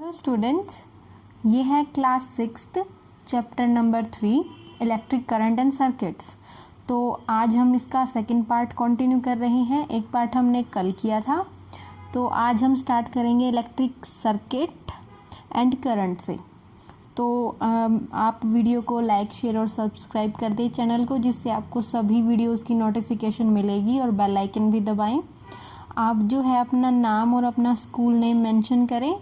Hello students, ये है class 6th chapter number 3 electric current and circuits. तो आज हम इसका सेकंड पार्ट कंटिन्यू कर रहे हैं। एक पार्ट हमने कल किया था, तो आज हम स्टार्ट करेंगे इलेक्ट्रिक सर्किट एंड करंट से। तो आप वीडियो को लाइक, शेयर और सब्सक्राइब कर दें चैनल को, जिससे आपको सभी वीडियोस की नोटिफिकेशन मिलेगी, और बेल आइकन भी दबाएं। आप जो है अपना नाम और अपना स्कूल नेम मेंशन करें,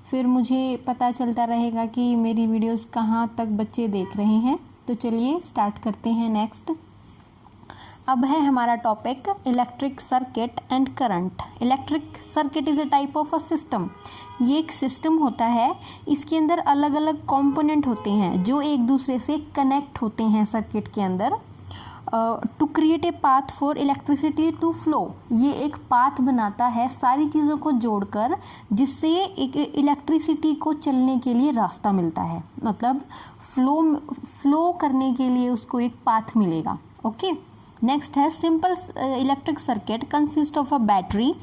फिर मुझे पता चलता रहेगा कि मेरी वीडियोस कहाँ तक बच्चे देख रहे हैं। तो चलिए स्टार्ट करते हैं। नेक्स्ट अब है हमारा topic electric circuit and current. Electric circuit is a type of a system. ये एक सिस्टम होता है, इसके अंदर अलग अलग कंपोनेंट होते हैं जो एक दूसरे से कनेक्ट होते हैं सर्किट के अंदर to create a path for electricity to flow. ये एक पाथ बनाता है सारी चीज़ों को जोड़कर, जिससे एक इलेक्ट्रिसिटी को चलने के लिए रास्ता मिलता है। मतलब फ्लो करने के लिए उसको एक पाथ मिलेगा। ओके, नेक्स्ट है simple electric circuit consist of a battery,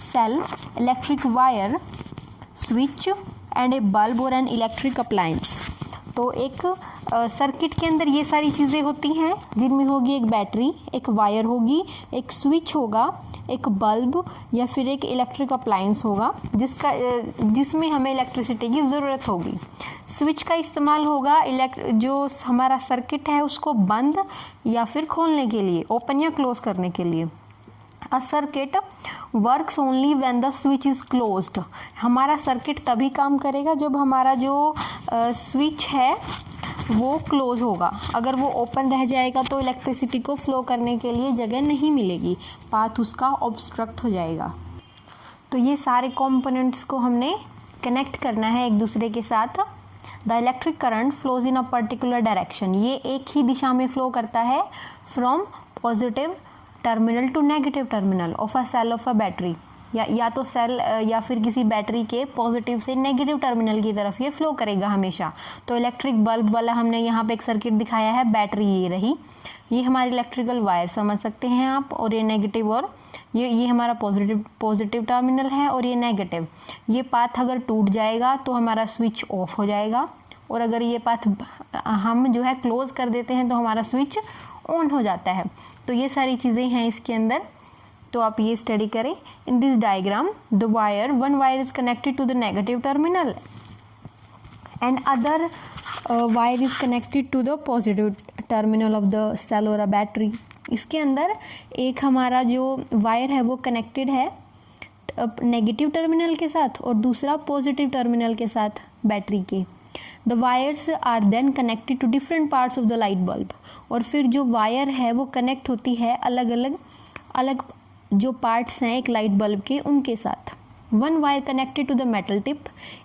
cell, electric wire, switch and a bulb और एन इलेक्ट्रिक अप्लायंस। तो एक सर्किट के अंदर ये सारी चीज़ें होती हैं, जिनमें होगी एक बैटरी, एक वायर होगी, एक स्विच होगा, एक बल्ब या फिर एक इलेक्ट्रिक अप्लायंस होगा जिसमें हमें इलेक्ट्रिसिटी की ज़रूरत होगी। स्विच का इस्तेमाल होगा जो हमारा सर्किट है उसको बंद या फिर खोलने के लिए, ओपन या क्लोज करने के लिए। A circuit works only when the switch is closed। हमारा सर्किट तभी काम करेगा जब हमारा जो स्विच है वो क्लोज होगा। अगर वो ओपन रह जाएगा तो इलेक्ट्रिसिटी को फ्लो करने के लिए जगह नहीं मिलेगी, पाथ उसका ऑब्स्ट्रक्ट हो जाएगा। तो ये सारे कंपोनेंट्स को हमने कनेक्ट करना है एक दूसरे के साथ। The electric current flows in a particular direction. ये एक ही दिशा में फ्लो करता है, from positive terminal to negative terminal of a cell of a battery. या तो सेल या फिर किसी बैटरी के पॉजिटिव से नेगेटिव टर्मिनल की तरफ ये फ्लो करेगा हमेशा। तो इलेक्ट्रिक बल्ब वाला हमने यहाँ पे एक सर्किट दिखाया है, बैटरी ये रही, ये हमारी इलेक्ट्रिकल वायर समझ सकते हैं आप, और ये नेगेटिव, और ये हमारा पॉजिटिव टर्मिनल है और ये नेगेटिव। ये पाथ अगर टूट जाएगा तो हमारा स्विच ऑफ हो जाएगा, और अगर ये पाथ हम जो है क्लोज कर देते हैं तो हमारा स्विच ऑन हो जाता है। तो ये सारी चीज़ें हैं इसके अंदर, तो आप ये स्टडी करें। In this diagram the one wire is connected to the negative terminal and other wire is connected to the positive terminal of the cell और अ बैटरी। इसके अंदर एक हमारा जो वायर है वो कनेक्टेड है नेगेटिव टर्मिनल के साथ और दूसरा पॉजिटिव टर्मिनल के साथ बैटरी के। The wires are then connected to different parts of the light bulb। और फिर जो वायर है वो कनेक्ट होती है अलग जो पार्ट्स हैं एक लाइट बल्ब के, उनके साथ। One wire connected to the metal tip.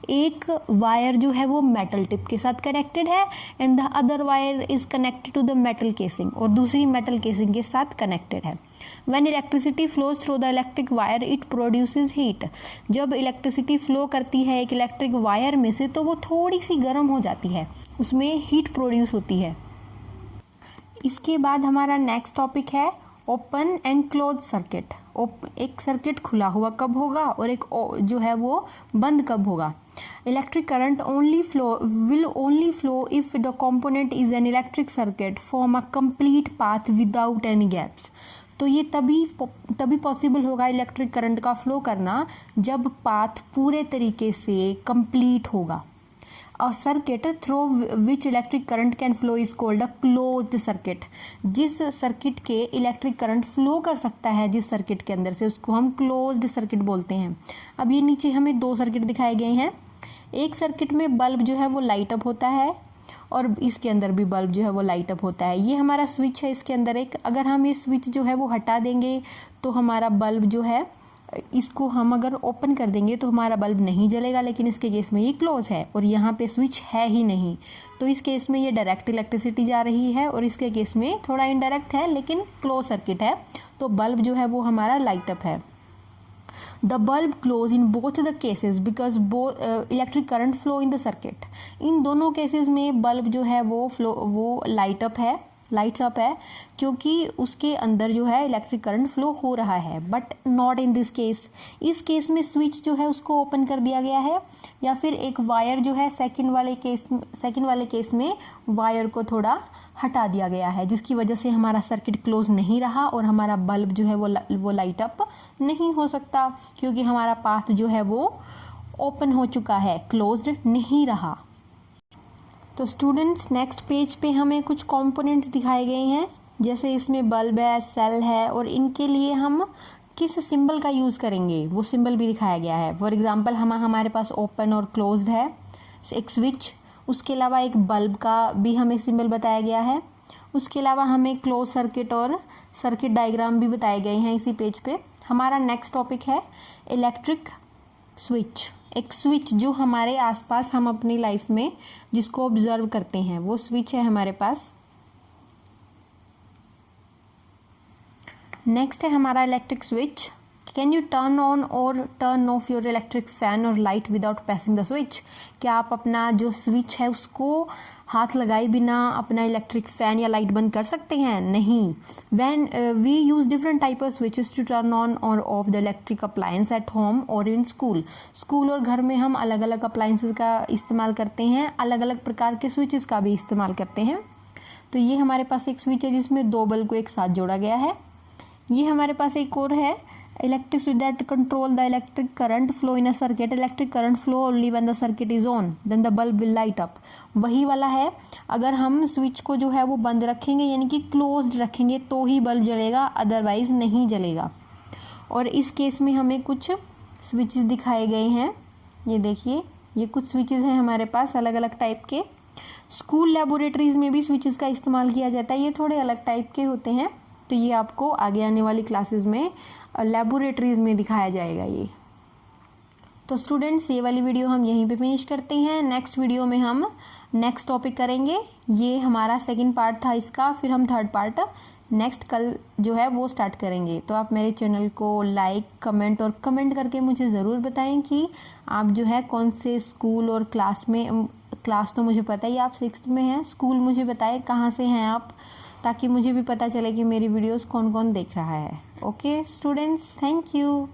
एक वायर जो है वो मेटल टिप के साथ कनेक्टेड है, and the other wire is connected to the metal casing, और दूसरी मेटल केसिंग के साथ कनेक्टेड है। When electricity flows through the electric wire, it produces heat। जब इलेक्ट्रिसिटी फ्लो करती है एक इलेक्ट्रिक वायर में से तो वो थोड़ी सी गर्म हो जाती है, उसमें हीट प्रोड्यूस होती है। इसके बाद हमारा नेक्स्ट टॉपिक है ओपन एंड क्लोज सर्किट। एक सर्किट खुला हुआ कब होगा और एक जो है वो बंद कब होगा। Electric current will only flow if the component is an electric circuit form a complete path without any gaps। तो ये तभी पॉसिबल होगा इलेक्ट्रिक करंट का फ्लो करना जब पाथ पूरे तरीके से कंप्लीट होगा। A circuit through which electric current can flow is called a closed circuit. जिस सर्किट के इलेक्ट्रिक करंट फ्लो कर सकता है जिस सर्किट के अंदर से, उसको हम क्लोज्ड सर्किट बोलते हैं। अब ये नीचे हमें दो सर्किट दिखाए गए हैं। एक सर्किट में बल्ब जो है वो लाइट अप होता है, और इसके अंदर भी बल्ब जो है वो लाइट अप होता है। ये हमारा स्विच है इसके अंदर एक, अगर हम ये स्विच जो है वो हटा देंगे तो हमारा बल्ब जो है, इसको हम अगर ओपन कर देंगे तो हमारा बल्ब नहीं जलेगा, लेकिन इसके केस में ये क्लोज है और यहाँ पे स्विच है ही नहीं। तो इस केस में ये डायरेक्ट इलेक्ट्रिसिटी जा रही है, और इसके केस में थोड़ा इनडायरेक्ट है लेकिन क्लोज सर्किट है, तो बल्ब जो है वो हमारा लाइट अप है। The bulb close in both the cases because electric current flow in the circuit. इन दोनों केसेस में बल्ब जो है वो लाइट अप है, लाइट्स अप है क्योंकि उसके अंदर जो है इलेक्ट्रिक करंट फ्लो हो रहा है, but not in this case. इस केस में स्विच जो है उसको ओपन कर दिया गया है, या फिर एक वायर जो है सेकंड वाले केस में वायर को थोड़ा हटा दिया गया है, जिसकी वजह से हमारा सर्किट क्लोज नहीं रहा और हमारा बल्ब जो है वो लाइट अप नहीं हो सकता, क्योंकि हमारा पाथ जो है वो ओपन हो चुका है, क्लोज्ड नहीं रहा। तो स्टूडेंट्स नेक्स्ट पेज पे हमें कुछ कंपोनेंट्स दिखाए गए हैं, जैसे इसमें बल्ब है, सेल है, और इनके लिए हम किस सिंबल का यूज़ करेंगे वो सिंबल भी दिखाया गया है। फॉर एग्जांपल हमारे पास ओपन और क्लोज्ड है एक स्विच, उसके अलावा एक बल्ब का भी हमें सिंबल बताया गया है, उसके अलावा हमें क्लोज सर्किट और सर्किट डायग्राम भी बताए गए हैं इसी पेज पे। हमारा नेक्स्ट टॉपिक है इलेक्ट्रिक स्विच। एक स्विच जो हमारे आसपास हम अपनी लाइफ में जिसको ऑब्जर्व करते हैं वो स्विच है हमारे पास। नेक्स्ट है हमारा electric switch. Can you turn on और turn off your electric fan और light without pressing the switch? क्या आप अपना जो स्विच है उसको हाथ लगाए बिना अपना इलेक्ट्रिक फैन या लाइट बंद कर सकते हैं? नहीं। When we use different type of switches to turn on और off the electric appliance at home और इन स्कूल और घर में हम अलग अलग अप्लायंसेस का इस्तेमाल करते हैं, अलग अलग प्रकार के स्विचेस का भी इस्तेमाल करते हैं। तो ये हमारे पास एक स्विच है जिसमें दो बल्ब को एक साथ जोड़ा गया है। ये हमारे पास एक और है electric switch that control the electric current flow in a circuit. Electric current flow only when the circuit is on then the bulb will light up. वही वाला है, अगर हम स्विच को जो है वो बंद रखेंगे यानी कि क्लोज्ड रखेंगे तो ही बल्ब जलेगा, अदरवाइज नहीं जलेगा। और इस केस में हमें कुछ स्विचेस दिखाए गए हैं, ये देखिए, ये कुछ स्विचेस हैं हमारे पास अलग अलग टाइप के। स्कूल लैबोरेटरीज में भी स्विचेस का इस्तेमाल किया जाता है, ये थोड़े अलग टाइप के होते हैं, तो ये आपको आगे आने वाली क्लासेस में लैबोरेटरीज में दिखाया जाएगा ये। तो स्टूडेंट्स ये वाली वीडियो हम यहीं पे फिनिश करते हैं। नेक्स्ट वीडियो में हम नेक्स्ट टॉपिक करेंगे, ये हमारा सेकंड पार्ट था इसका, फिर हम थर्ड पार्ट नेक्स्ट कल जो है वो स्टार्ट करेंगे। तो आप मेरे चैनल को लाइक, कमेंट और कमेंट करके मुझे ज़रूर बताएं कि आप जो है कौन से स्कूल और क्लास में, क्लास तो मुझे पता ही आप 6th में हैं, स्कूल मुझे बताएं कहाँ से हैं आप, ताकि मुझे भी पता चले कि मेरी वीडियोस कौन कौन देख रहा है। Okay students, thank you.